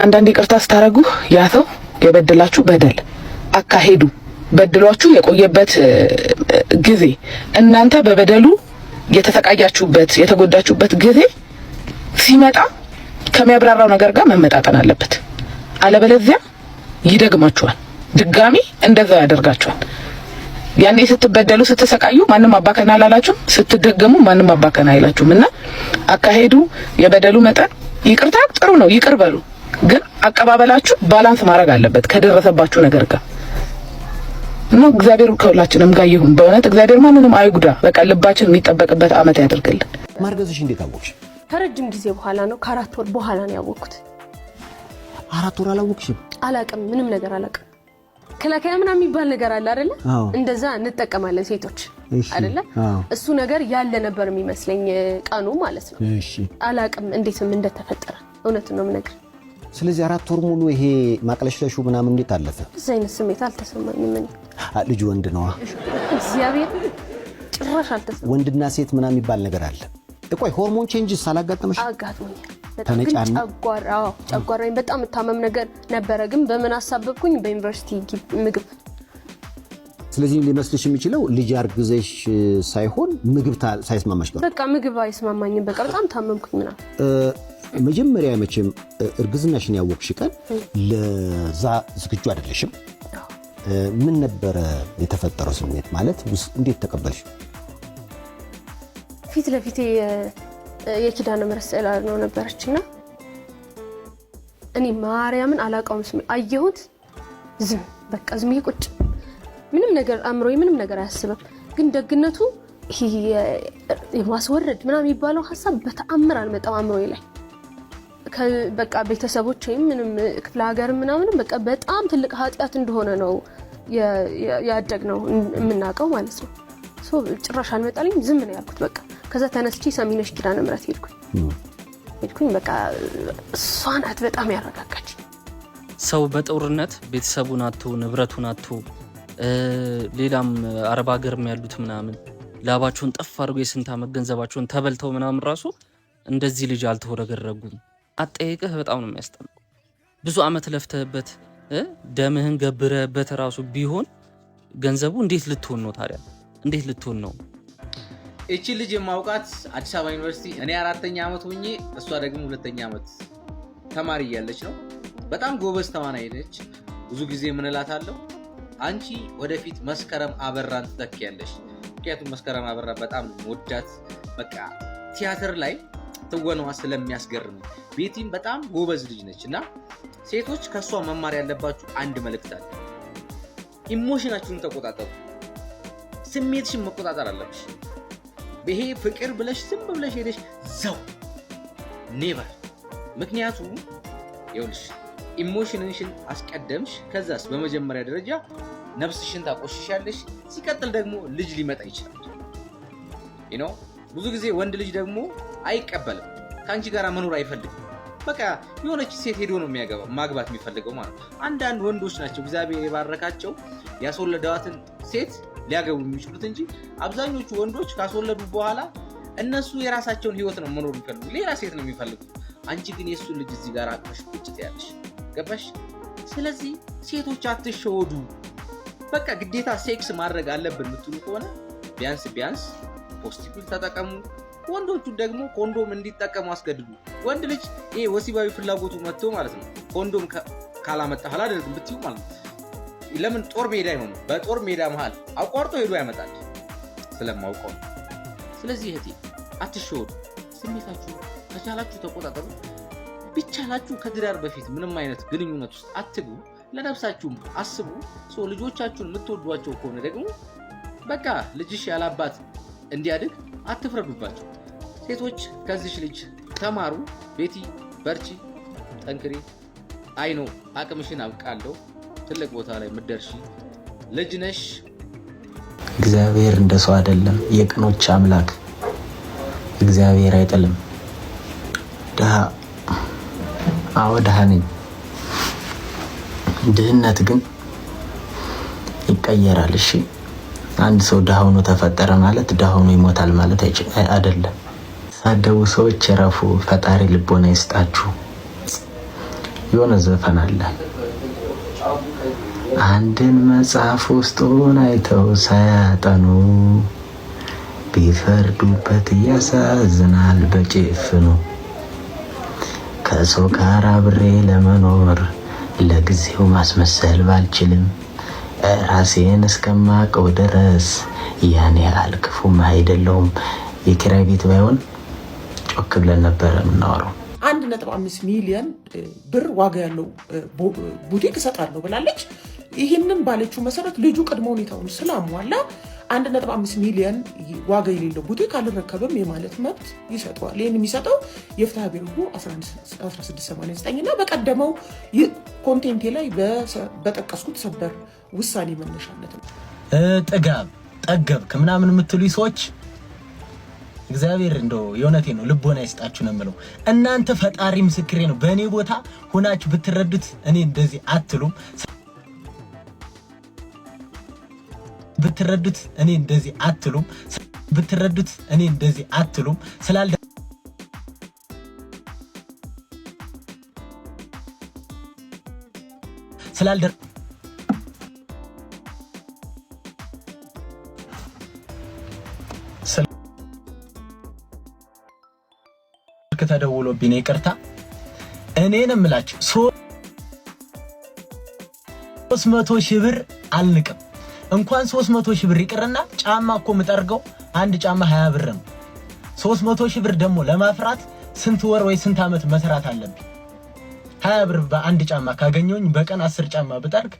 አንዳንድ ይቅርታ ስታረጉ ያ ሰው የበደላችሁ በደል አካሄዱ በድሏችሁ የቆየበት ጊዜ እናንተ በበደሉ የተሰቃያችሁበት የተጎዳችሁበት ጊዜ ሲመጣ ከሚያብራራው ነገር ጋር መመጣጠን አለበት። አለበለዚያ ይደግማችኋል፣ ድጋሚ እንደዛው ያደርጋችኋል። ያኔ ስትበደሉ ስትሰቃዩ ማንም አባከና አላላችሁም፣ ስትደገሙ ማንም አባከና አይላችሁም። እና አካሄዱ የበደሉ መጠን ይቅርታ ጥሩ ነው፣ ይቅር በሉ፣ ግን አቀባበላችሁ ባላንስ ማድረግ አለበት ከደረሰባችሁ ነገር ጋር ነው። እግዚአብሔር ከሁላችንም ጋር ይሁን። በእውነት እግዚአብሔር ማንንም አይጉዳ። በቃ ልባችን የሚጠበቅበት አመት ያደርግልን። ማርገዝሽ እንዴት አወቅሽ? ከረጅም ጊዜ በኋላ ነው፣ ከ4 ወር በኋላ ነው ያወቅኩት። 4 ወር አላወቅሽም? አላቅም፣ ምንም ነገር አላቅም። ከላከያ ምናምን የሚባል ነገር አለ አይደለ? እንደዛ እንጠቀማለን ሴቶች አይደለ? እሱ ነገር ያለ ነበር የሚመስለኝ ቀኑ ማለት ነው። እሺ አላቅም እንዴትም እንደተፈጠረ እውነት ነው የምነግርህ። ስለዚህ 4 ወር ሙሉ ይሄ ማቅለሽለሹ ምናምን እንዴት አለፈ? እዚህ አይነት ስሜት አልተሰማኝም። ምን ልጅ ወንድ ነው? እግዚአብሔር ጭራሽ አልተሰማኝም። ወንድና ሴት ምናምን የሚባል ነገር አለ። ቆይ ሆርሞን ቼንጅስ አላጋጠመሽ? አጋጥሞኛል። ጨጓራዬን በጣም ታመም ነገር ነበረ፣ ግን በምን አሳበብኩኝ? በዩኒቨርሲቲ ምግብ። ስለዚህ ሊመስልሽ የሚችለው ልጅ አርግዘሽ ሳይሆን ምግብ ሳይስማማሽ ነው። በቃ ምግብ አይስማማኝም። በቃ በጣም ታመምኩኝ ምናምን። መጀመሪያ መቼም እርግዝናሽን ያወቅሽ ቀን ለዛ ዝግጁ አይደለሽም። ምን ነበረ የተፈጠረው ስሜት? ማለት እንዴት ተቀበልሽ? ፊት ለፊቴ የኪዳነ ምሕረት ስዕል ነው ነበረችና እኔ ማርያምን አላውቀውም። ስሜ አየሁት፣ ዝም በቃ ዝም ቁጭ። ምንም ነገር አምሮዬ ምንም ነገር አያስብም። ግን ደግነቱ ይሄ የማስወረድ ምናምን የሚባለው ሐሳብ በተአምር አልመጣም አምሮዬ ላይ። በቃ ቤተሰቦች ወይም ምንም ክፍለ ሀገር ምናምን በቃ በጣም ትልቅ ኃጢያት እንደሆነ ነው ያደግነው የምናውቀው ማለት ነው። ጭራሽ አልመጣልኝ፣ ዝም ነው ያልኩት በቃ። ከዛ ተነስቼ ሰሚነሽ ኪዳነ ምሕረት ሄድኩኝ። በቃ እሷ ናት በጣም ያረጋጋች። ሰው በጦርነት ቤተሰቡን አጥቶ ንብረቱን አጥቶ ሌላም አረብ ሀገርም ያሉት ምናምን ላባቸውን ጠፍ አድርገው የስንት ዓመት ገንዘባቸውን ተበልተው ምናምን ራሱ እንደዚህ ልጅ አልተወረገረጉም። አጠያየቅህ በጣም ነው የሚያስጠላው። ብዙ ዓመት ለፍተህበት ደምህን ገብረህበት ራሱ ቢሆን ገንዘቡ እንዴት ልትሆን ነው ታዲያ? እንዴት ልትሆን ነው? እቺ ልጅ የማውቃት አዲስ አበባ ዩኒቨርሲቲ እኔ 4ኛ ዓመት ሆኜ እሷ ደግሞ 2ኛ ዓመት ተማሪ እያለች ነው። በጣም ጎበዝ ተዋናይ ነች። ብዙ ጊዜ ምን እላታለሁ፣ አንቺ ወደፊት መስከረም አበራን ትተኪያለሽ። ምክንያቱም መስከረም አበራ በጣም ወዳት፣ በቃ ቲያትር ላይ ትወናዋ ስለሚያስገርም። ቤቲም በጣም ጎበዝ ልጅ ነች እና ሴቶች ከሷ መማር ያለባችሁ አንድ መልእክት አለ። ኢሞሽናችሁን ተቆጣጠሩ። ስሜትሽን መቆጣጠር አለብሽ። ይሄ ፍቅር ብለሽ ዝም ብለሽ ሄደሽ ዘው ኔቨር። ምክንያቱም ይኸውልሽ ኢሞሽንሽን አስቀደምሽ፣ ከዛስ በመጀመሪያ ደረጃ ነፍስሽን ታቆሽሻለሽ። ሲቀጥል ደግሞ ልጅ ሊመጣ ይችላል። ብዙ ጊዜ ወንድ ልጅ ደግሞ አይቀበልም፣ ከአንቺ ጋር መኖር አይፈልግም። በቃ የሆነች ሴት ሄዶ ነው ማግባት የሚፈልገው ማለት ነው። አንዳንድ ወንዶች ናቸው እግዚአብሔር የባረካቸው ያስወለዳዋትን ሴት ሊያገቡ የሚችሉት እንጂ አብዛኞቹ ወንዶች ካስወለዱ በኋላ እነሱ የራሳቸውን ህይወት ነው መኖር የሚፈልጉ፣ ሌላ ሴት ነው የሚፈልጉ። አንቺ ግን የሱን ልጅ እዚህ ጋር አቅፈሽ ቁጭ ትያለሽ። ገባሽ? ስለዚህ ሴቶች አትሸወዱ። በቃ ግዴታ ሴክስ ማድረግ አለብን የምትሉ ከሆነ ቢያንስ ፖስቲፒል ተጠቀሙ። ወንዶቹ ደግሞ ኮንዶም እንዲጠቀሙ አስገድዱ። ወንድ ልጅ ይሄ ወሲባዊ ፍላጎቱ መጥቶ ማለት ነው ኮንዶም ካላመጣ አላደርግም ብትዩ ማለት ነው። ለምን ጦር ሜዳ ይሆን? በጦር ሜዳ መሃል አቋርጦ ሄዶ ያመጣል ስለማውቀው። ስለዚህ እህቴ አትሸወዱ። ስሜታችሁ ከቻላችሁ ተቆጣጠሩ። ቢቻላችሁ ከትዳር በፊት ምንም አይነት ግንኙነት ውስጥ አትግቡ። ለነፍሳችሁም አስቡ። ልጆቻችሁን የምትወዷቸው ከሆነ ደግሞ በቃ ልጅሽ ያላባት እንዲያድግ አትፍረዱባቸው። ሴቶች ከዚህ ልጅ ተማሩ። ቤቲ በርቺ፣ ጠንክሪ። አይኖ አቅምሽን አውቃለሁ። ትልቅ ቦታ ላይ ምደርሺ ልጅ ነሽ። እግዚአብሔር እንደ ሰው አይደለም፣ የቅኖች አምላክ እግዚአብሔር አይጥልም። ድሃ ነኝ። ድህነት ግን ይቀየራል። እሺ አንድ ሰው ድሃ ሆኖ ተፈጠረ ማለት ድሃ ሆኖ ይሞታል ማለት አይደለም። ሳደቡ ሰዎች ረፉ። ፈጣሪ ልቦና ይስጣችሁ። የሆነ ዘፈን አለ። አንድን መጽሐፍ ውስጡን አይተው ሳያጠኑ ቢፈርዱበት ያሳዝናል በጭፍኑ። ከሰው ጋር አብሬ ለመኖር ለጊዜው ማስመሰል ባልችልም ራሴን እስከማቀው ድረስ ያኔ ያህል ክፉም አይደለሁም። የኪራይ ቤት ባይሆን ጮክ ብለን ነበረ የምናወራው። 1.5 ሚሊዮን ብር ዋጋ ያለው ቡቲክ እሰጣለሁ ብላለች። ይህንን ባለችው መሰረት ልጁ ቅድመ ሁኔታውን ስላሟላ 1.5 ሚሊዮን ዋጋ የሌለው ቡቲክ አልረከብም የማለት መብት ይሰጠዋል። ይህን የሚሰጠው የፍትሐ ብሔር ሕጉ 1689 እና በቀደመው ኮንቴንቴ ላይ በጠቀስኩት ሰበር ውሳኔ መነሻነት ነው። ጥጋብ ጠገብክ ምናምን የምትሉ ሰዎች እግዚአብሔር እንደው የእውነቴ ነው ልቦና ይስጣችሁ ነው የምለው። እናንተ ፈጣሪ ምስክሬ ነው። በእኔ ቦታ ሆናችሁ ብትረዱት እኔ እንደዚህ አትሉም። ብትረዱት እኔ እንደዚህ አትሉም። ብትረዱት እኔ እንደዚህ አትሉም። ስላልደረ ተደውሎብኝ ይቅርታ። እኔን እምላችሁ 300 ሺህ ብር አልንቅም። እንኳን 300 ሺህ ብር ይቅርና ጫማ እኮ የምጠርገው አንድ ጫማ 20 ብር ነው። 300 ሺህ ብር ደግሞ ለማፍራት ስንት ወር ወይ ስንት ዓመት መስራት አለብኝ? 20 ብር በአንድ ጫማ ካገኘሁኝ በቀን 10 ጫማ ብጠርግ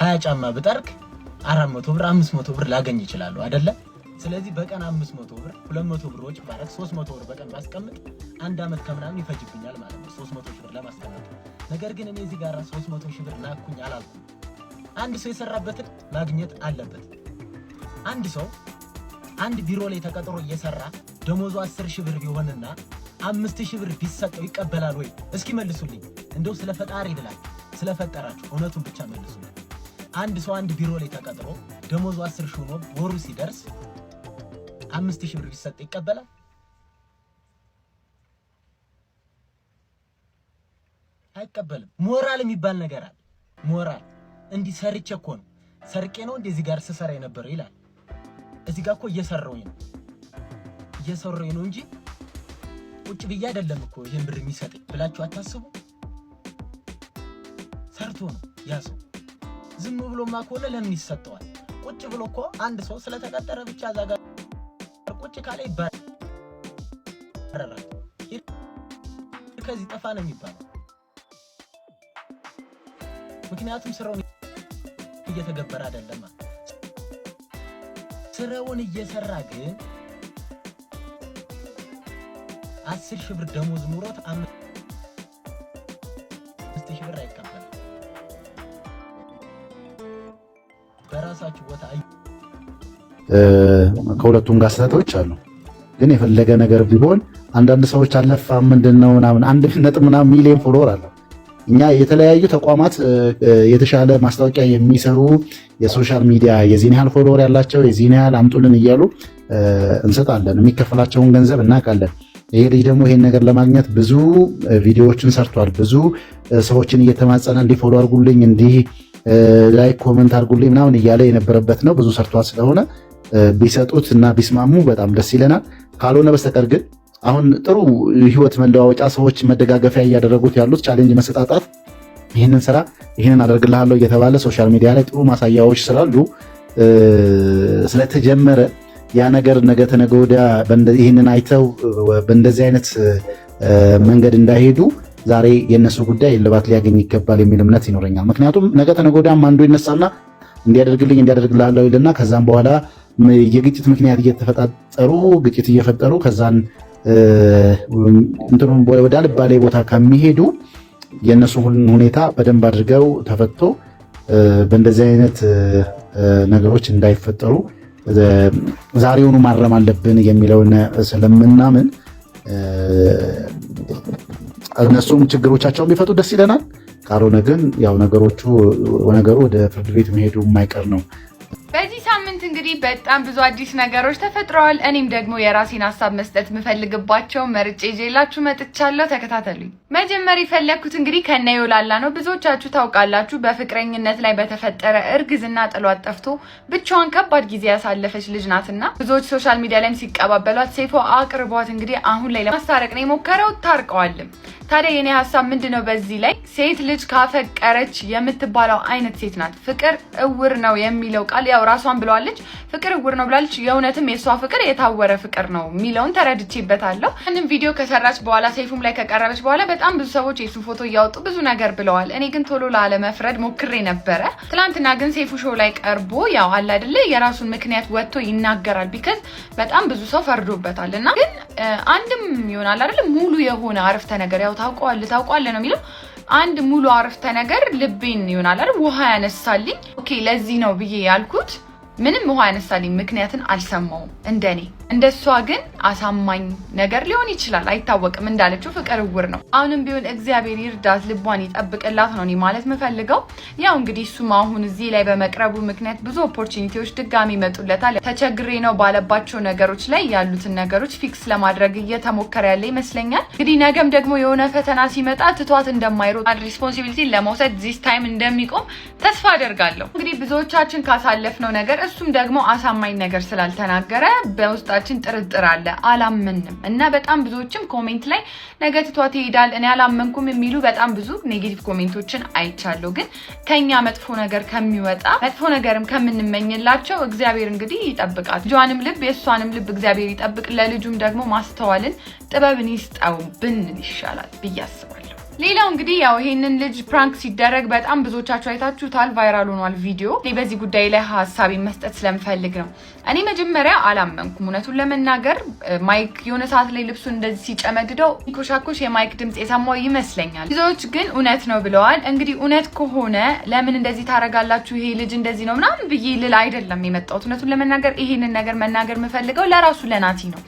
20 ጫማ ብጠርግ 400 ብር 500 ብር ላገኝ እችላለሁ አይደለ? ስለዚህ በቀን 500 ብር 200 ብር ወጪ ባረግ 300 ብር በቀን ባስቀምጥ አንድ ዓመት ከምናምን ይፈጅብኛል ማለት ነው 300 ሺህ ብር ለማስቀመጥ። ነገር ግን እኔ እዚህ ጋር 300 ሺህ ብር ናኩኝ አላልኩም። አንድ ሰው የሰራበትን ማግኘት አለበት። አንድ ሰው አንድ ቢሮ ላይ ተቀጥሮ እየሰራ ደሞዙ 10 ሺህ ብር ቢሆንና 5 ሺህ ብር ቢሰጠው ይቀበላል ወይ? እስኪ መልሱልኝ። እንደው ስለ ፈጣሪ ብላችሁ ስለፈጠራችሁ እውነቱን ብቻ መልሱልኝ። አንድ ሰው አንድ ቢሮ ላይ ተቀጥሮ ደሞዙ 10 ሺህ ሆኖ ወሩ ሲደርስ 5 ሺህ ብር ቢሰጠው ይቀበላል? አይቀበልም። ሞራል የሚባል ነገር አለ። ሞራል እንዲህ ሰርቼ እኮ ነው ሰርቄ ነው እንደዚህ ጋር ስሰራ የነበረው ይላል። እዚህ ጋር እኮ እየሰራሁኝ ነው እንጂ ቁጭ ብዬ አይደለም እኮ ይሄን ብር የሚሰጠኝ ብላችሁ አታስቡ። ሰርቶ ነው ያ ሰው። ዝም ብሎማ ከሆነ ለምን ይሰጠዋል? ቁጭ ብሎ እኮ አንድ ሰው ስለተቀጠረ ብቻ እዛ ጋር ቁጭ ካለ ይባረራል። ከዚህ ጠፋ ነው የሚባለው። ምክንያቱም ስራውን እየተገበረ አይደለም። ስራውን እየሰራ ግን 10 ሺህ ብር ደሞዝ ኑሮት 5 ሺህ ብር አይቀበልም። በራሳችሁ ቦታ ከሁለቱም ጋር ስህተቶች አሉ። ግን የፈለገ ነገር ቢሆን አንዳንድ ሰዎች አለፋም ምንድነው ምናምን 1.ምናምን ሚሊዮን ፎሎወር አለው። እኛ የተለያዩ ተቋማት የተሻለ ማስታወቂያ የሚሰሩ የሶሻል ሚዲያ የዚህን ያህል ፎሎወር ያላቸው የዚህን ያህል አምጡልን እያሉ እንሰጣለን። የሚከፈላቸውን ገንዘብ እናውቃለን። ይሄ ልጅ ደግሞ ይሄን ነገር ለማግኘት ብዙ ቪዲዮዎችን ሰርቷል። ብዙ ሰዎችን እየተማጸነ እንዲህ ፎሎ አድርጉልኝ፣ እንዲህ ላይክ ኮመንት አድርጉልኝ ምናምን እያለ የነበረበት ነው። ብዙ ሰርቷል። ስለሆነ ቢሰጡት እና ቢስማሙ በጣም ደስ ይለናል። ካልሆነ በስተቀር ግን አሁን ጥሩ ህይወት መለዋወጫ ሰዎች መደጋገፊያ እያደረጉት ያሉት ቻሌንጅ መሰጣጣት፣ ይህንን ስራ ይህንን አደርግልሃለሁ እየተባለ ሶሻል ሚዲያ ላይ ጥሩ ማሳያዎች ስላሉ ስለተጀመረ ያ ነገር ነገ ተነገ ወዲያ ይህንን አይተው በእንደዚህ አይነት መንገድ እንዳይሄዱ ዛሬ የነሱ ጉዳይ እልባት ሊያገኝ ይገባል የሚል እምነት ይኖረኛል። ምክንያቱም ነገ ተነገ ወዲያም አንዱ ይነሳና እንዲያደርግልሃለሁ ይልና ከዛም በኋላ የግጭት ምክንያት እየተፈጣጠሩ ግጭት እየፈጠሩ ከዛን እንትኑን ወደ አልባሌ ቦታ ከሚሄዱ የነሱ ሁኔታ በደንብ አድርገው ተፈቶ በእንደዚህ አይነት ነገሮች እንዳይፈጠሩ ዛሬውኑ ማረም አለብን የሚለውን ስለምናምን እነሱም ችግሮቻቸውን ቢፈቱ ደስ ይለናል። ካልሆነ ግን ያው ነገሩ ወደ ፍርድ ቤት መሄዱ የማይቀር ነው። በዚህ ሳምንት እንግዲህ በጣም ብዙ አዲስ ነገሮች ተፈጥረዋል። እኔም ደግሞ የራሴን ሀሳብ መስጠት የምፈልግባቸው መርጬ ይዤላችሁ መጥቻለሁ። ተከታተሉኝ። መጀመሪያ የፈለኩት እንግዲህ ከነ ዮላላ ነው። ብዙዎቻችሁ ታውቃላችሁ በፍቅረኝነት ላይ በተፈጠረ እርግዝና ጥሏት ጠፍቶ ብቻዋን ከባድ ጊዜ ያሳለፈች ልጅ ናትና ብዙዎች ሶሻል ሚዲያ ላይም ሲቀባበሏት ሴፎ አቅርቧት እንግዲህ አሁን ላይ ለማስታረቅ ነው የሞከረው። ታርቀዋልም። ታዲያ የኔ ሐሳብ ምንድነው በዚህ ላይ ሴት ልጅ ካፈቀረች የምትባለው አይነት ሴት ናት። ፍቅር እውር ነው የሚለው ቃል ያው ራሷን ብለዋለች። ፍቅር እውር ነው ብላለች። የእውነትም የሷ ፍቅር የታወረ ፍቅር ነው የሚለውን ተረድቼበታለሁ። አንድም ቪዲዮ ከሰራች በኋላ ሴፉም ላይ ከቀረበች በኋላ በጣም ብዙ ሰዎች የሱ ፎቶ እያወጡ ብዙ ነገር ብለዋል። እኔ ግን ቶሎ ላለመፍረድ ሞክሬ ነበረ። ትናንትና ግን ሴፉ ሾው ላይ ቀርቦ ያው አለ አይደለ የራሱን ምክንያት ወጥቶ ይናገራል። ቢካዝ በጣም ብዙ ሰው ፈርዶበታልና ግን አንድም ይሆናል አይደለ ሙሉ የሆነ አረፍተ ነገር ያው ታውቀዋል ነው የሚለው አንድ ሙሉ አረፍተ ነገር ልቤን ይሆናል አይደል ውሃ ያነሳልኝ። ኦኬ ለዚህ ነው ብዬ ያልኩት ምንም ውሃ ያነሳልኝ ምክንያትን አልሰማውም። እንደሷ ግን አሳማኝ ነገር ሊሆን ይችላል አይታወቅም። እንዳለችው ፍቅር እውር ነው። አሁንም ቢሆን እግዚአብሔር ይርዳት ልቧን ይጠብቅላት ነው ማለት የምፈልገው። ያው እንግዲህ እሱም አሁን እዚህ ላይ በመቅረቡ ምክንያት ብዙ ኦፖርቹኒቲዎች ድጋሚ ይመጡለታል። ተቸግሬ ነው ባለባቸው ነገሮች ላይ ያሉትን ነገሮች ፊክስ ለማድረግ እየተሞከረ ያለ ይመስለኛል። እንግዲህ ነገም ደግሞ የሆነ ፈተና ሲመጣ ትቷት እንደማይሮጥ ሪስፖንሲቢሊቲ ለመውሰድ ዚስ ታይም እንደሚቆም ተስፋ አደርጋለሁ። እንግዲህ ብዙዎቻችን ካሳለፍነው ነገር እሱም ደግሞ አሳማኝ ነገር ስላልተናገረ በውስጣችን ጥርጥር አለ አላመንም እና በጣም ብዙዎችም ኮሜንት ላይ ነገ ትቷት ይሄዳል እኔ አላመንኩም የሚሉ በጣም ብዙ ኔጌቲቭ ኮሜንቶችን አይቻለሁ። ግን ከኛ መጥፎ ነገር ከሚወጣ መጥፎ ነገርም ከምንመኝላቸው እግዚአብሔር እንግዲህ ይጠብቃት። ልጇንም ልብ የሷንም ልብ እግዚአብሔር ይጠብቅ። ለልጁም ደግሞ ማስተዋልን ጥበብን ይስጠው ብንል ይሻላል ብዬ አስባለሁ። ሌላው እንግዲህ ያው ይሄንን ልጅ ፕራንክ ሲደረግ በጣም ብዙዎቻችሁ አይታችሁታል፣ ቫይራል ሆኗል ቪዲዮ። በዚህ ጉዳይ ላይ ሐሳብ መስጠት ስለምፈልግ ነው። እኔ መጀመሪያ አላመንኩም እውነቱን ለመናገር። ማይክ የሆነ ሰዓት ላይ ልብሱን እንደዚህ ሲጨመድደው ኮሻኮሽ የማይክ ድምጽ የሰማው ይመስለኛል። ብዙዎች ግን እውነት ነው ብለዋል። እንግዲህ እውነት ከሆነ ለምን እንደዚህ ታረጋላችሁ ይሄ ልጅ እንደዚህ ነው ምናምን ብዬ ልል አይደለም የመጣሁት። እውነቱን ለመናገር ይሄንን ነገር መናገር የምፈልገው ለራሱ ለናቲ ነው።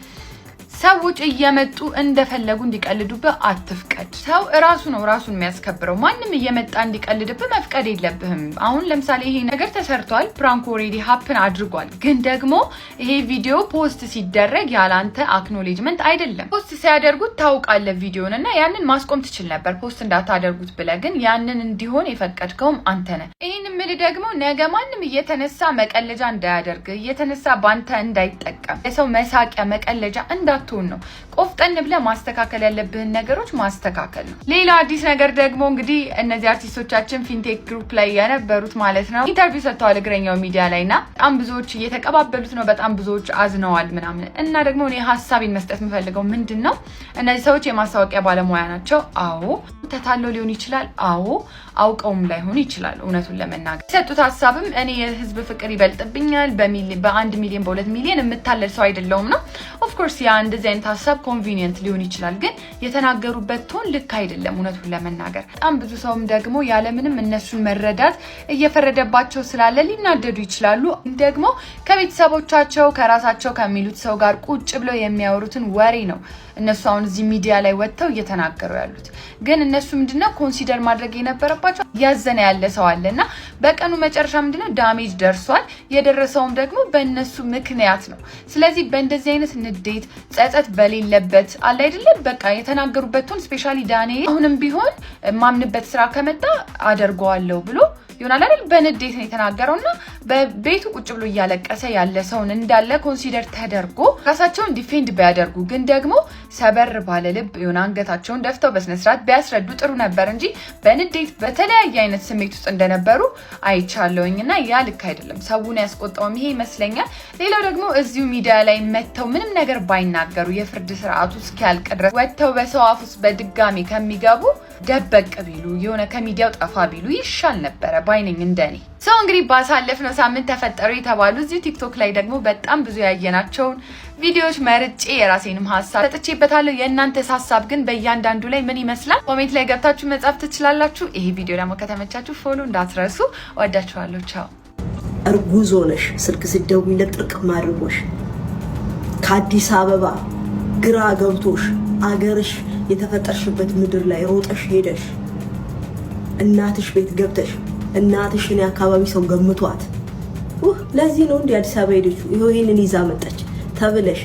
ሰዎች እየመጡ እንደፈለጉ እንዲቀልዱብህ አትፍቀድ። ሰው ራሱ ነው ራሱን የሚያስከብረው። ማንም እየመጣ እንዲቀልድብህ መፍቀድ የለብህም። አሁን ለምሳሌ ይሄ ነገር ተሰርቷል፣ ፕራንክ ኦሬዲ ሃፕን አድርጓል። ግን ደግሞ ይሄ ቪዲዮ ፖስት ሲደረግ ያላንተ አክኖሌጅመንት አይደለም። ፖስት ሲያደርጉት ታውቃለህ ቪዲዮን እና ያንን ማስቆም ትችል ነበር ፖስት እንዳታደርጉት ብለህ፣ ግን ያንን እንዲሆን የፈቀድከውም አንተ ነህ። ይሄን ምል ደግሞ ነገ ማንም እየተነሳ መቀለጃ እንዳያደርግ እየተነሳ ባንተ እንዳይጠቀም የሰው መሳቂያ መቀለጃ እንዳት ነው። ቆፍጠን ብለህ ማስተካከል ያለብህን ነገሮች ማስተካከል ነው። ሌላ አዲስ ነገር ደግሞ እንግዲህ እነዚህ አርቲስቶቻችን ፊንቴክ ግሩፕ ላይ የነበሩት ማለት ነው ኢንተርቪው ሰጥተዋል እግረኛው ሚዲያ ላይና በጣም ብዙዎች እየተቀባበሉት ነው። በጣም ብዙዎች አዝነዋል ምናምን እና ደግሞ እኔ ሐሳቤን መስጠት የምፈልገው ምንድነው እነዚህ ሰዎች የማስታወቂያ ባለሙያ ናቸው። አዎ ተታለው ሊሆን ይችላል። አዎ አውቀውም ላይሆን ይችላል። እውነቱን ለመናገር የሰጡት ሐሳብም እኔ የህዝብ ፍቅር ይበልጥብኛል በ1 ሚሊዮን በ2 ሚሊዮን የምታለል ሰው አይደለሁም ነው። ኦፍ ኮርስ ያ እንደዚህ አይነት ሐሳብ ኮንቪኒየንት ሊሆን ይችላል፣ ግን የተናገሩበት ቶን ልክ አይደለም። እውነቱን ለመናገር በጣም ብዙ ሰውም ደግሞ ያለምንም እነሱን መረዳት እየፈረደባቸው ስላለ ሊናደዱ ይችላሉ። ደግሞ ከቤተሰቦቻቸው ከራሳቸው ከሚሉት ሰው ጋር ቁጭ ብለው የሚያወሩትን ወሬ ነው እነሱ አሁን እዚህ ሚዲያ ላይ ወጥተው እየተናገሩ ያሉት። ግን እነሱ ምንድነው ኮንሲደር ማድረግ የነበረባቸው ያዘነ ያለ ሰው አለና በቀኑ መጨረሻ ምንድነው ዳሜጅ ደርሷል። የደረሰውም ደግሞ በእነሱ ምክንያት ነው። ስለዚህ በእንደዚህ አይነት ንዴት ጸጸት በሌለበት አለ አይደለም በቃ የተናገሩበትን ስፔሻሊ ዳንኤል አሁንም ቢሆን ማምንበት ስራ ከመጣ አደርገዋለሁ ብሎ ይሆናል አይደል በንዴት ነው የተናገረውና በቤቱ ቁጭ ብሎ እያለቀሰ ያለ ሰውን እንዳለ ኮንሲደር ተደርጎ ራሳቸውን ዲፌንድ ቢያደርጉ ግን ደግሞ ሰበር ባለ ልብ የሆነ አንገታቸውን ደፍተው በስነ ስርዓት ቢያስረዱ ጥሩ ነበር እንጂ በንዴት በተለያየ አይነት ስሜት ውስጥ እንደነበሩ አይቻለውኝና ያ ልክ አይደለም። ሰውን ያስቆጣውም ይሄ ይመስለኛል። ሌላው ደግሞ እዚሁ ሚዲያ ላይ መተው ምንም ነገር ባይናገሩ የፍርድ ስርዓቱ እስኪያልቅ ድረስ ወጥተው በሰው አፍ ውስጥ በድጋሚ ከሚገቡ ደበቅ ቢሉ የሆነ ከሚዲያው ጠፋ ቢሉ ይሻል ነበረ ባይነኝ እንደኔ። ሰው እንግዲህ ባሳለፍነው ሳምንት ተፈጠሩ የተባሉ እዚህ ቲክቶክ ላይ ደግሞ በጣም ብዙ ያየናቸውን ቪዲዮዎች መርጬ የራሴንም ሐሳብ ሰጥቼበታለሁ። የእናንተስ ሐሳብ ግን በእያንዳንዱ ላይ ምን ይመስላል? ኮሜንት ላይ ገብታችሁ መጻፍ ትችላላችሁ። ይሄ ቪዲዮ ደግሞ ከተመቻችሁ ፎሎ እንዳትረሱ። ወዳችኋለሁ። ቻው። እርጉዝ ሆነሽ ስልክ ስትደውይለት ጥርቅም አድርጎሽ ከአዲስ አበባ ግራ ገብቶሽ አገርሽ የተፈጠርሽበት ምድር ላይ ሮጠሽ ሄደሽ እናትሽ ቤት ገብተሽ እናትሽን የአካባቢ ሰው ገምቷት ለዚህ ነው እንዴ አዲስ አበባ ሄደችው ይሄንን ይዛ መጣች ተብለሽ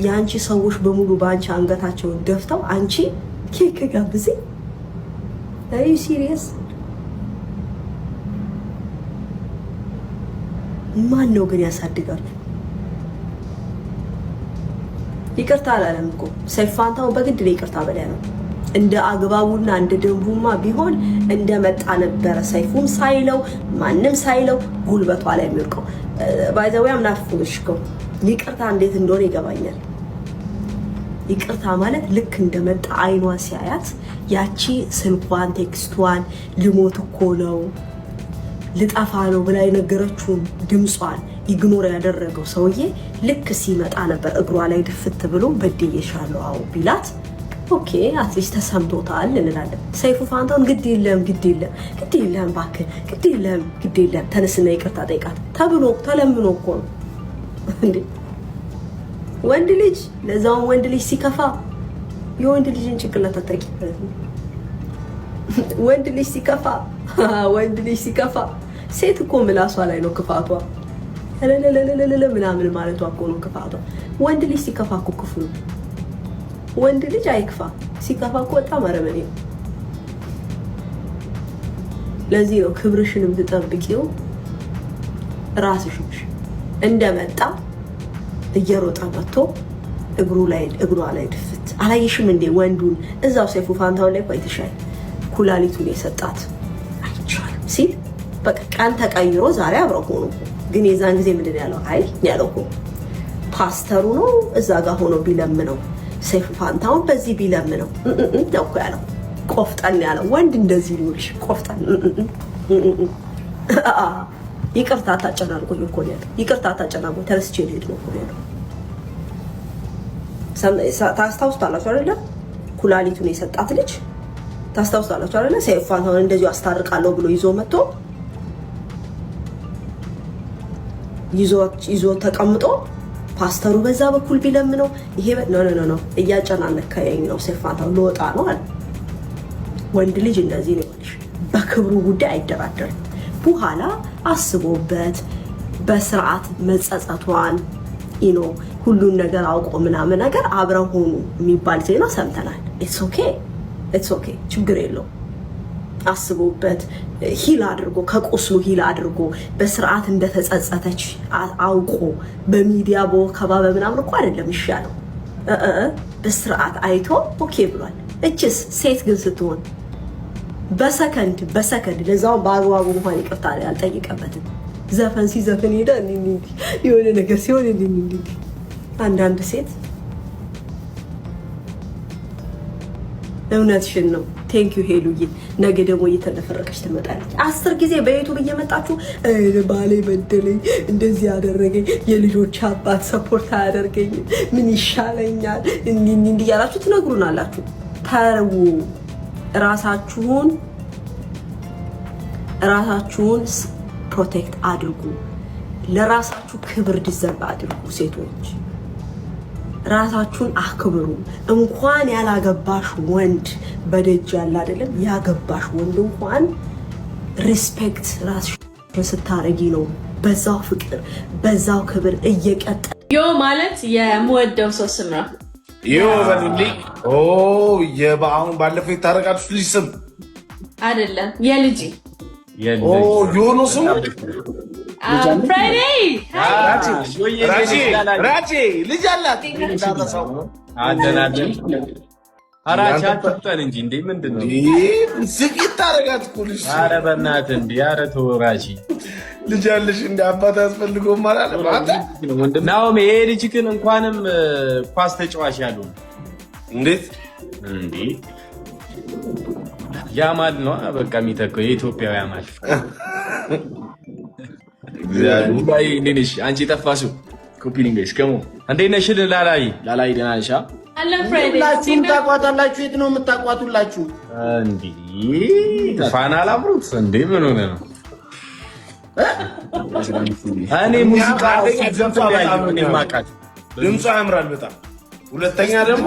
ያንቺ ሰዎች በሙሉ ባንቺ አንገታቸውን ደፍተው አንቺ ኬክ ጋብዘኝ። አር ዩ ሲሪየስ? ማን ነው ግን ያሳድጋችሁ? ይቅርታ አላለም እኮ ሰይፉ ፋንታሁን በግድ ነው ይቅርታ በላይ ነው። እንደ አግባቡና እንደ ደንቡማ ቢሆን እንደመጣ ነበረ ሰይፉም ሳይለው ማንም ሳይለው ጉልበቷ ላይ የሚወድቀው። ባይ ዘ ዌይ አምናት ፉልሽኮ ይቅርታ እንዴት እንደሆነ ይገባኛል። ይቅርታ ማለት ልክ እንደመጣ አይኗ ሲያያት ያቺ ስልኳን ቴክስቷን ልሞት እኮ ነው ልጠፋ ነው ብላ የነገረችውን ድምጿን ኢግኖር ያደረገው ሰውዬ ልክ ሲመጣ ነበር እግሯ ላይ ድፍት ብሎ በድዬሻለሁ አዎ ቢላት ኦኬ አትሊስት ተሰምቶታል እንላለን። ሰይፉ ፋንታሁን ግድ የለም እባክህ ግድ የለም ተነስና ይቅርታ ጠይቃት ተብሎ ተለምኖ እኮ ነው እንዴ። ወንድ ልጅ ለዛውን ወንድ ልጅ ሲከፋ የወንድ ልጅን ጭንቅላት አታውቂበት። ወንድ ልጅ ሲከፋ ሴት እኮ ምላሷ ላይ ነው ክፋቷ። ለለለለለ ምናምን ማለቷ እኮ ነው ክፋቷ። ወንድ ልጅ ሲከፋ እኮ ክፉ ነው። ወንድ ልጅ አይክፋ፣ ሲከፋ እኮ በጣም አረመኔ ነው። ለዚህ ነው ክብርሽንም ትጠብቂው ራስሽ ነሽ። እንደመጣ እየሮጠ መጥቶ እግሯ ላይ ድፍት አላየሽም እንዴ? ወንዱን እዛው ሰይፉ ፋንታሁን ላይ ቆይተሻል። ኩላሊቱን የሰጣት አይቻልም ሲል በቃ ቀን ተቀይሮ ዛሬ አብረው ሆኖ ግን የዛን ጊዜ ምንድን ያለው አይ ያለው እኮ ፓስተሩ ነው እዛ ጋር ሆኖ ቢለምነው ሰይፉ ፋንታሁን በዚህ ቢለምነው ነው እኮ ያለው። ቆፍጠን ያለው ወንድ እንደዚህ ሊሆንሽ ቆፍጠን ይቅርታ ታጨናንቆኝ እኮ ነው ያለው። ይቅርታ ታጨናንቆኝ ተረስቼ ልሄድ ነው እኮ ያለው። ታስታውሳላችሁ አይደለ? ኩላሊቱን የሰጣት ልጅ ታስታውሳላችሁ አይደለ? ሰይፉ ፋንታሁን እንደዚሁ አስታርቃለሁ ብሎ ይዞ ተቀምጦ ፓስተሩ በዛ በኩል ቢለምነው ይሄ ኖ እያጨናነከኝ ነው ሰይፉ ፋንታሁን ልወጣ ነው አለ። ወንድ ልጅ እንደዚህ ነው ያለሽ። በክብሩ ጉዳይ አይደራደርም። በኋላ አስቦበት በስርዓት መጸጸቷን ሁሉን ነገር አውቆ ምናምን ነገር አብረው ሆኑ የሚባል ዜና ሰምተናል። ኢትስ ኦኬ ችግር የለው። አስቦበት ሂል አድርጎ ከቁስሉ ሂል አድርጎ በስርዓት እንደተጸጸተች አውቆ በሚዲያ በወከባ በምናምን እኮ አይደለም ይሻለው። በስርዓት አይቶ ኦኬ ብሏል። እችስ ሴት ግን ስትሆን በሰከንድ ለዛው በአግባቡ እንኳን ይቅርታ አልጠይቀበትም። ዘፈን ሲዘፍን ሄደ የሆነ ነገር ሲሆን አንዳንድ ሴት እውነትሽን ነው። ቴንክ ዩ ሄሉዬ። ነገ ደግሞ እየተነፈረቀች ትመጣለች። 10 ጊዜ በዩቱብ እየመጣችሁ ባሌ በደለኝ፣ እንደዚህ ያደረገኝ፣ የልጆች አባት ሰፖርት አያደርገኝ፣ ምን ይሻለኛል እንዲህ እያላችሁ ትነግሩናላችሁ። ተው፣ ራሳችሁን ፕሮቴክት አድርጉ። ለራሳችሁ ክብር ዲዘርቭ አድርጉ። ሴቶች ራሳችሁን አክብሩ። እንኳን ያላገባሽ ወንድ በደጅ ያለ አይደለም ያገባሽ ወንድ እንኳን ሪስፔክት ራስሽን ስታረጊ ነው በዛው ፍቅር በዛው ክብር እየቀጠለ ዮ ማለት የምወደው ሰው ስም ነው። ዮ በሉልኝ። የበአሁን ባለፈው የታረቃችሁ ልጅ ስም አይደለም የልጅ ዮ ነው ስሙ። ራቼ ልጅ አላት። አደናደን አራቻ ተጠን እንጂ እንዴ ምንድነው? ዝቂት ታረጋት እኮ ልጅ። ኧረ በእናትህ እንዴ! ኧረ ተው ራሺ ልጅ አለሽ እንደ አባት አስፈልጎም አላለም አንተ ናውም። ይሄ ልጅ ግን እንኳንም ኳስ ተጫዋች ያለው እንዴት እንዴ ያማል ነው በቃ የሚተከው የኢትዮጵያው ያማል። እግዚአብሔር እንዴነሽ አንቺ ጠፋሱ ኮፒ ሊንግስ ከሞ እንዴነሽ ላላይ ደህና ነሽ? ሁላችሁም ታቋታላችሁ። የት ነው የምታቋቱላችሁ? እንዴ ፋና ላብሩት እንዴ ምን ሆነ ነው? እኔ ሙዚቃ ድምፁ ያምራል በጣም። ሁለተኛ ደግሞ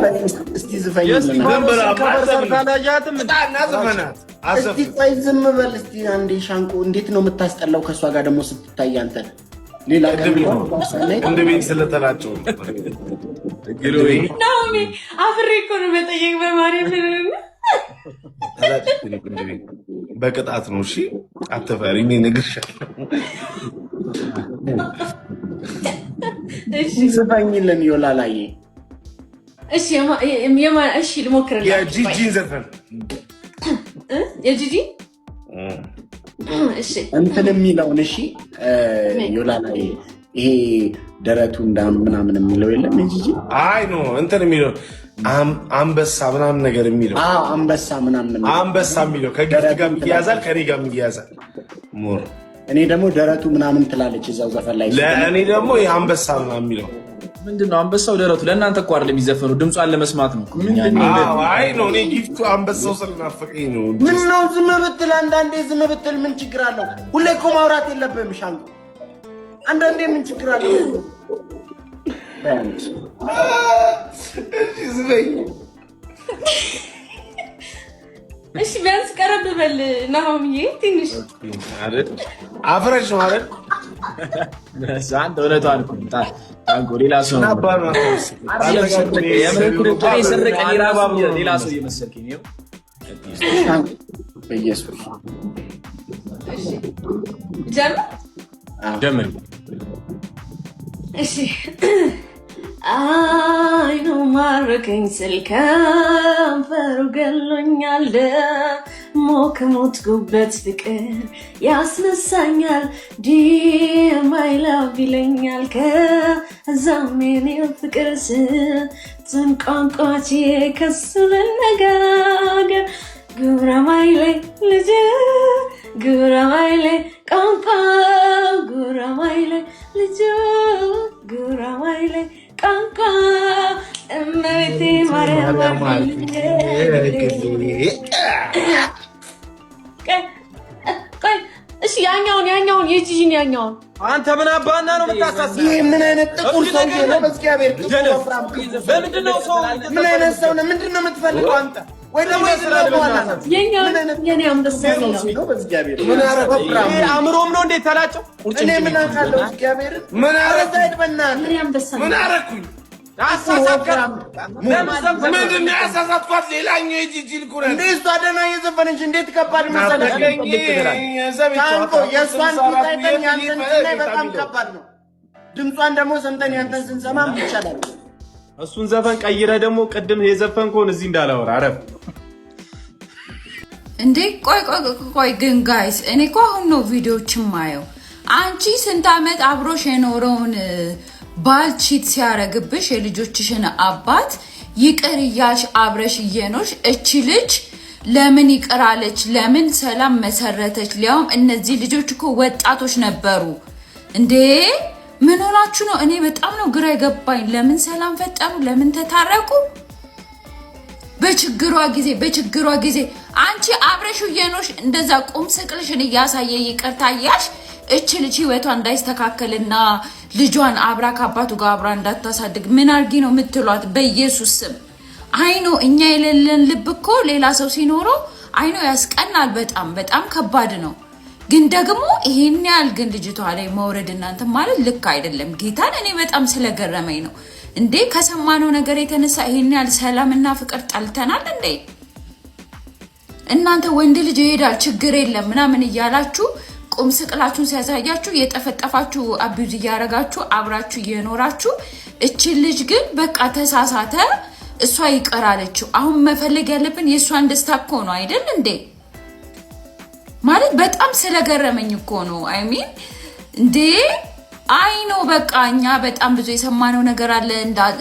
እስቲ ዝፈኝ እስቲ ቆይ ዝም በል እስቲ አንዴ ሻንቆ። እንዴት ነው የምታስጠላው ከእሷ ጋር ደግሞ ስትታይ አንተ ሌላ እንደ ቤት ስለተላጨው ናኦሚ አፍሬ እኮ ነው መጠየቅ በማርያም በቅጣት ነው። እሺ አትፈሪ፣ እኔ እነግርሻለሁ። እሺ ስፈኝልን ዮላላዬ። እሺ እሺ ልሞክርልህ። የጂጂን ዘፈን የጂጂ እሺ እንትን የሚለውን እሺ ዮላላዬ፣ ይሄ ደረቱ እንዳም ምናምን የሚለው የለም የጂጂ። አይ ኖ እንትን የሚለው አንበሳ ምናምን ነገር የሚለው አንበሳ ምናምን አንበሳ የሚለው ከጊፍት ጋር ይያዛል፣ ከኔ ጋር ይያዛል። ሞር እኔ ደግሞ ደረቱ ምናምን ትላለች እዛው ዘፈን ላይ። ለእኔ ደግሞ ይሄ አንበሳ ምናምን የሚለው ምንድነው? አንበሳው ደረቱ ለእናንተ እኮ አይደለም የሚዘፈነው፣ ድምጿን ለመስማት ነው። አይ ነው እኔ ጊፍቱ አንበሳው ስለናፈቀኝ ነው። ምን ነው ዝም ብትል፣ አንዳንዴ ዝም ብትል ምን ችግር አለው? ሁሌ እኮ ማውራት የለብህም ሻንቆ። አንዳንዴ ምን ችግር አለው? እሺ ቢያንስ ቀረብ በል ናሆምዬ፣ ትንሽ አይደል አፍረሽ ነው አይደል? አንተ እውነቷን እኮ ታንቆ ሌላ ሰው ነው ሌላ ሰው እየመሰልከኝ ነው። በኢየሱስ ጀምር። እሺ አይኑ ማረከኝ ስል ከንፈሩ ገሎኛል፣ ደሞ ከሞትኩበት ፍቅር ያስነሳኛል፣ ዲማይ ላቭ ይለኛል። ከዛም የኔው ፍቅር ስንቱን ቋንቋች ከሱ ልነጋገር፣ ጉራማይሌ ልጅ ጉራማይሌ ቋንቋ ጉራማይሌ ልጅ ጉራማይሌ ቋንቋ እመቤቴ ማርያም። እሺ ያኛውን የጂጂን ያኛውን አንተ ምን አባና ነው የምታሳስበው? ይሄ ምን አይነት ጥቁር ሰውዬ ነው? በእግዚአብሔር በምንድን ነው ሰው ምን አይነት ሰው ነው? ምንድን ነው የምትፈልገው አንተ? ወይ ደግሞ የኔ አንበሳ ነው። በእግዚአብሔር ምን አረፈው? አእምሮም ነው እንዴ ተላጨው? እኔ ምን አውቃለሁ? እግዚአብሔር ምን አረጋይድ በእናትህ ምን አረኩኝ? ምንድን ነው ያሳሳትኳት? ሌላኛው የጂጂ ልኩረ እንዴ እሷ ደህና እየዘፈነች እንዴት ከባድ መሰለህ? የእሷን ፊታይተን ያንተን ስናይ በጣም ከባድ ነው። ድምጿን ደግሞ ሰምተን ያንተን ስንሰማም ይቻላል። እሱን ዘፈን ቀይረ ደግሞ ቅድም የዘፈንከውን እዚህ እንዳላወራ አረፍ እንዴ። ቆይ ግን ጋይስ፣ እኔ እኮ አሁን ነው ቪዲዮዎችን ማየው። አንቺ ስንት ዓመት አብሮሽ የኖረውን ባል ቺት ሲያረግብሽ የልጆችሽን አባት ይቅር እያልሽ አብረሽ እየኖርሽ እቺ ልጅ ለምን ይቅር አለች? ለምን ሰላም መሰረተች? ሊያውም እነዚህ ልጆች እኮ ወጣቶች ነበሩ እንዴ! ምን ሆናችሁ ነው? እኔ በጣም ነው ግራ የገባኝ። ለምን ሰላም ፈጠሩ? ለምን ተታረቁ? በችግሯ ጊዜ አንቺ አብረሽ እየኖርሽ እንደዛ ቁም ስቅልሽን እያሳየ ይቅርታ እያልሽ እቺ ልጅ ህይወቷ እንዳይስተካከልና ልጇን አብራ ከአባቱ ጋር አብራ እንዳታሳድግ ምን አርጊ ነው የምትሏት? በኢየሱስ ስም አይኖ እኛ የሌለን ልብ እኮ ሌላ ሰው ሲኖረው አይኖ ያስቀናል። በጣም ከባድ ነው። ግን ደግሞ ይሄን ያህል ግን ልጅቷ ላይ መውረድ እናንተ ማለት ልክ አይደለም። ጌታን እኔ በጣም ስለገረመኝ ነው እንዴ። ከሰማነው ነገር የተነሳ ይሄን ያህል ሰላምና ፍቅር ጠልተናል እንዴ? እናንተ ወንድ ልጅ ይሄዳል ችግር የለም ምናምን እያላችሁ ቁም ስቅላችሁን ሲያሳያችሁ የጠፈጠፋችሁ አቢዩዝ እያረጋችሁ አብራችሁ እየኖራችሁ እቺ ልጅ ግን በቃ ተሳሳተ፣ እሷ ይቅር አለችው። አሁን መፈለግ ያለብን የእሷን ደስታ እኮ ነው አይደል እንዴ? ማለት በጣም ስለገረመኝ እኮ ነው። አይሚን እንዴ አይ ነው በቃ እኛ በጣም ብዙ የሰማነው ነገር አለ።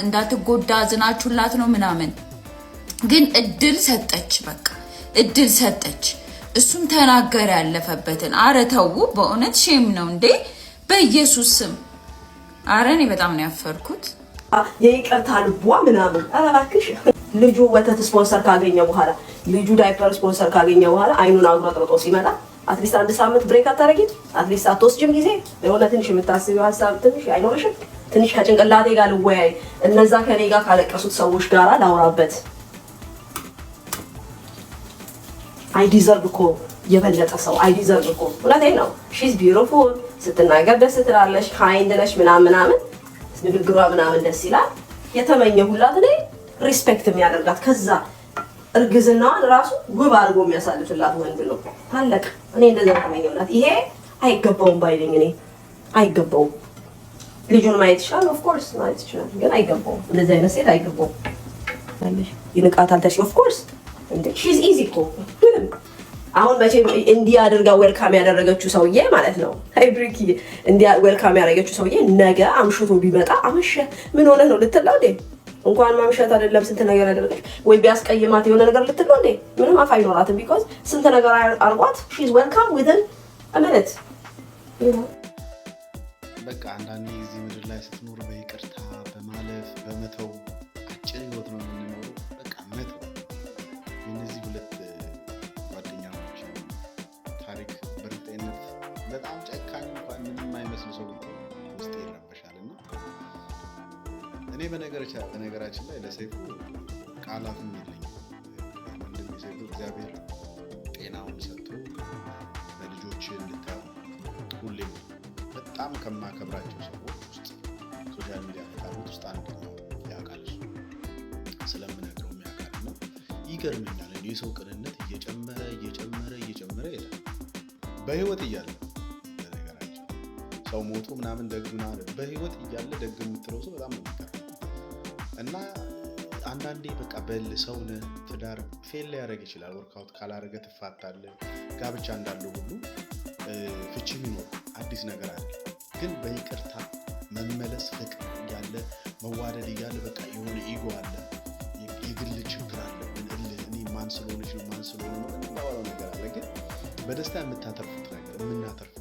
እንዳትጎዳ ዝናችሁላት ነው ምናምን፣ ግን እድል ሰጠች። በቃ እድል ሰጠች። እሱም ተናገረ ያለፈበትን። አረ ተው በእውነት ሼም ነው እንዴ በኢየሱስ ስም። አረ እኔ በጣም ነው ያፈርኩት። የይቅርታ ልቧ ምናምን። አረ እባክሽ ልጁ ወተት ስፖንሰር ካገኘ በኋላ ልጁ ዳይፐር ስፖንሰር ካገኘ በኋላ አይኑን አጉረጥርጦ ሲመጣ አትሊስት አንድ ሳምንት ብሬክ አታረጊም? አትሊስት አትወስጂም ጊዜ? የሆነ ትንሽ የምታስቢው ሀሳብ ትንሽ አይኖርሽም? ትንሽ ከጭንቅላቴ ጋር ልወያይ፣ እነዛ ከኔ ጋር ካለቀሱት ሰዎች ጋር ላውራበት። አይ ዲዘርቭ እኮ የበለጠ ሰው አይ ዲዘርቭ እኮ። እውነቴን ነው። ሺዝ ቢዩቲፉል ስትናገር ደስ ትላለሽ፣ ካይንድ ነሽ ምናምን፣ ንግግሯ ምናምን ደስ ይላል። የተመኘሁላት እኔ ሪስፔክት የሚያደርጋት ከዛ እርግዝናዋን ራሱ ውብ አድርጎ የሚያሳልፍላት ወንድ ነው። አለቀ። እኔ እንደዛ ተመኘሁላት። ይሄ አይገባውም ባይለኝ እኔ አይገባውም። ልጁን ማየት ይችላል፣ ኦፍ ኮርስ ማየት ይችላል፣ ግን አይገባውም። እንደዚህ አይነት ሴት አይገባውም። ይንቃታል ተሽ ኦፍ ኮርስ እንዴ ሺዝ ኢዚ እኮ አሁን መቼ እንዲህ አድርጋ ዌልካም ያደረገችው ሰውዬ ማለት ነው ሃይብሪክ እንዲህ ዌልካም ያደረገችው ሰውዬ ነገ አምሽቶ ቢመጣ አመሸ ምን ሆነ ነው ልትለው እንዴ? እንኳን ማምሸት አይደለም ስንት ነገር ያደረገች ወይ ቢያስቀይማት የሆነ ነገር ልትለው እንዴ? ምንም አፍ አይኖራትም። ቢኮዝ ስንት ነገር አርጓት ሺዝ ዌልካም ዊዝን አ ሚኒት። በቃ አንዳንዴ እዚህ ምድር ላይ ስትኖር በይቅርታ በማለፍ በመተው አጭር ህይወት ነው የምንኖረው። በቃ መተው። የነዚህ ሁለት ጓደኛሞች ታሪክ በእርግጠኝነት በጣም ጨካኝ እንኳን ምንም አይመስሉ ሰው ውስጥ ይረበሻል። እና እኔ በነገራችን ላይ ለሰይፉ ቃላትም የለኝም። ወንድም ሰይፉ እግዚአብሔር ጤናውን ሰጥቶ ለልጆች እንድታዩ ሁሌም በጣም ከማከብራቸው ሰዎች ውስጥ ሶሻል ሚዲያ ካሉት ውስጥ አንደኛው ያውቃል። ስለምነግረው ያውቃል። እና ይገርመኛል የሰው ቅንነት እየጨመረ ይሄዳል በህይወት እያለ። በነገራችን ሰው ሞቶ ምናምን ደግና በህይወት እያለ ደግ የምትለው ሰው በጣም ነው የሚገርመው። እና አንዳንዴ በቃ ሰውን ትዳር ፌል ሊያደርግ ይችላል። ወርክአውት ካላረገ ትፋታለህ። ጋብቻ እንዳለው ሁሉ ፍቺ የሚኖር አዲስ ነገር አለ። ግን በይቅርታ መመለስ ፍቅር እያለ መዋደድ እያለ በቃ የሆነ ኢጎ አለ፣ የግል ችግር አለ። እኔ ማን ስለሆነች ነው ማን ስለሆነ ነው የሚባለው ነገር አለ። ግን በደስታ የምናተርፈው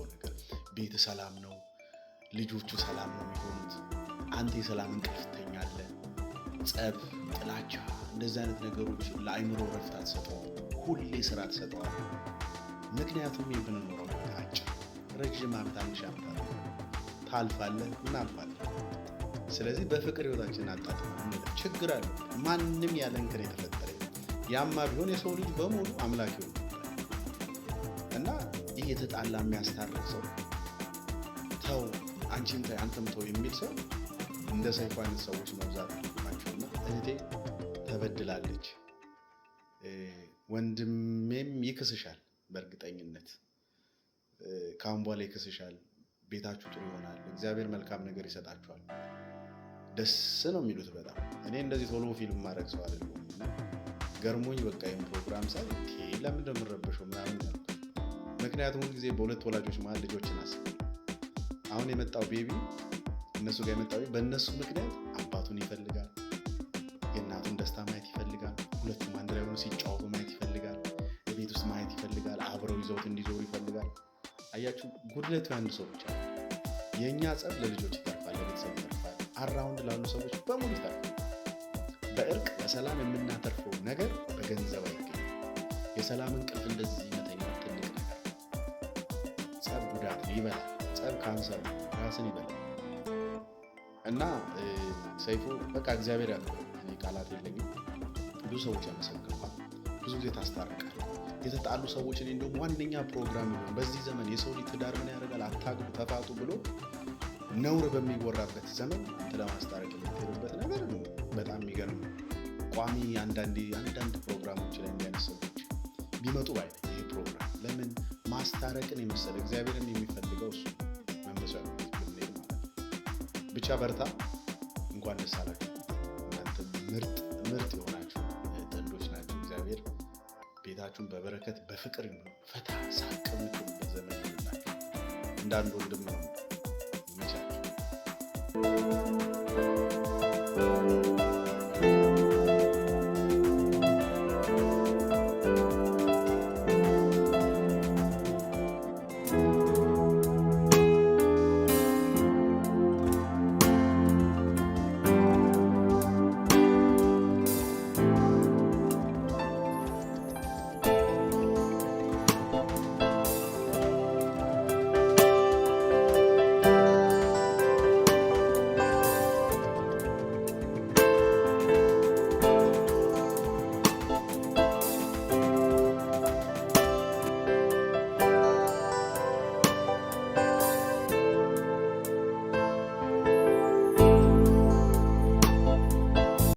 ነገር ቤት ሰላም ነው፣ ልጆቹ ሰላም ነው የሚሆኑት። አንተ የሰላም እንቅልፍ ትተኛለህ። ጸብ፣ ጥላቻ እንደዚህ አይነት ነገሮች ለአይምሮ ረፍት አትሰጠውም። ሁሌ ስራ ትሰጠዋለህ። ምክንያቱም የምንኖረው አጭር ረጅም ዓመት 1000 ዓመት ታልፋለህ እናልፋለን። ስለዚህ በፍቅር ህይወታችን አጣጥመን ችግር አለ። ማንም ያለ እንከን የተፈጠረ ያማ ቢሆን የሰው ልጅ በሙሉ አምላክ ነው እና ይሄ የተጣላ የሚያስታርቅ ሰው ተው አንቺም ተይ አንተም ተው የሚል ሰው እንደ ሰይፉ አይነት ሰዎች መብዛት አለባቸውና እህቴ ተበድላለች። ወንድሜም ይክስሻል። በእርግጠኝነት ካሁን በኋላ ይክስሻል። ቤታችሁ ጥሩ ይሆናል። እግዚአብሔር መልካም ነገር ይሰጣችኋል። ደስ ነው የሚሉት በጣም። እኔ እንደዚህ ቶሎ ፊልም ማድረግ ሰው አይደለሁም እና ገርሞኝ በቃ ይሄን ፕሮግራም ሳይ ለምን እንደምረበሸው ምናምን ያልኩት። ምክንያቱም ሁሉ ጊዜ በሁለት ወላጆች መሀል ልጆችን አስብ። አሁን የመጣው ቤቢ እነሱ ጋር የመጣው በእነሱ ምክንያት አባቱን ይፈልጋል፣ የእናቱን ደስታ ማየት ይፈልጋል፣ ሁለቱም አንድ ላይ ሆነው ሲጫወቱ ማየት ይፈልጋል፣ ቤት ውስጥ ማየት ይፈልጋል፣ አብረው ይዘውት እንዲዞሩ ይፈልጋል። አያችሁ ጉድለቱ አንድ ሰው ብቻ። የኛ ጸብ ለልጆች ይተርፋል፣ ለቤተሰብ ይተርፋል፣ አራውንድ ላሉ ሰዎች በሙሉ ይተርፋል። በእርቅ በሰላም የምናተርፈው ነገር በገንዘብ አይገኝም። የሰላም እንቅልፍ እንደዚህ መተኛት ትልቅ ነገር። ጸብ ጉዳት ይበላል። ጸብ ካንሰር ራስን ይበላል። እና ሰይፉ በቃ እግዚአብሔር ያለው እኔ ቃላት የለኝም። ብዙ ሰዎች ያመሰግናል። ብዙ ጊዜ ታስታርቃል። የተጣሉ ሰዎች እኔ እንደውም ዋነኛ ፕሮግራም ይሆን በዚህ ዘመን የሰው ልጅ ትዳር ምን ያደርጋል አታግቡ ተፋቱ ብሎ ነውር በሚወራበት ዘመን ለማስታረቅ የምትሄዱበት ነገር በጣም የሚገርም ቋሚ አንዳንድ ፕሮግራሞች ላይ እንዲያነሱ ሰዎች ቢመጡ ባይ ይሄ ፕሮግራም ለምን ማስታረቅን የመሰለ እግዚአብሔርን የሚፈልገው እሱ መንፈሳዊ ብንሄድ ማለት ነው። ብቻ በርታ። እንኳን ደስ አላችሁ። እናንተ ምርጥ የሆናችሁ ጥንዶች ናችሁ። እግዚአብሔር ቤታችሁን በበረከት በፍቅር ፈታ ሳቅ የምትሉበት ዘመን ይሁንላችሁ። እንዳንድ ወንድም ነው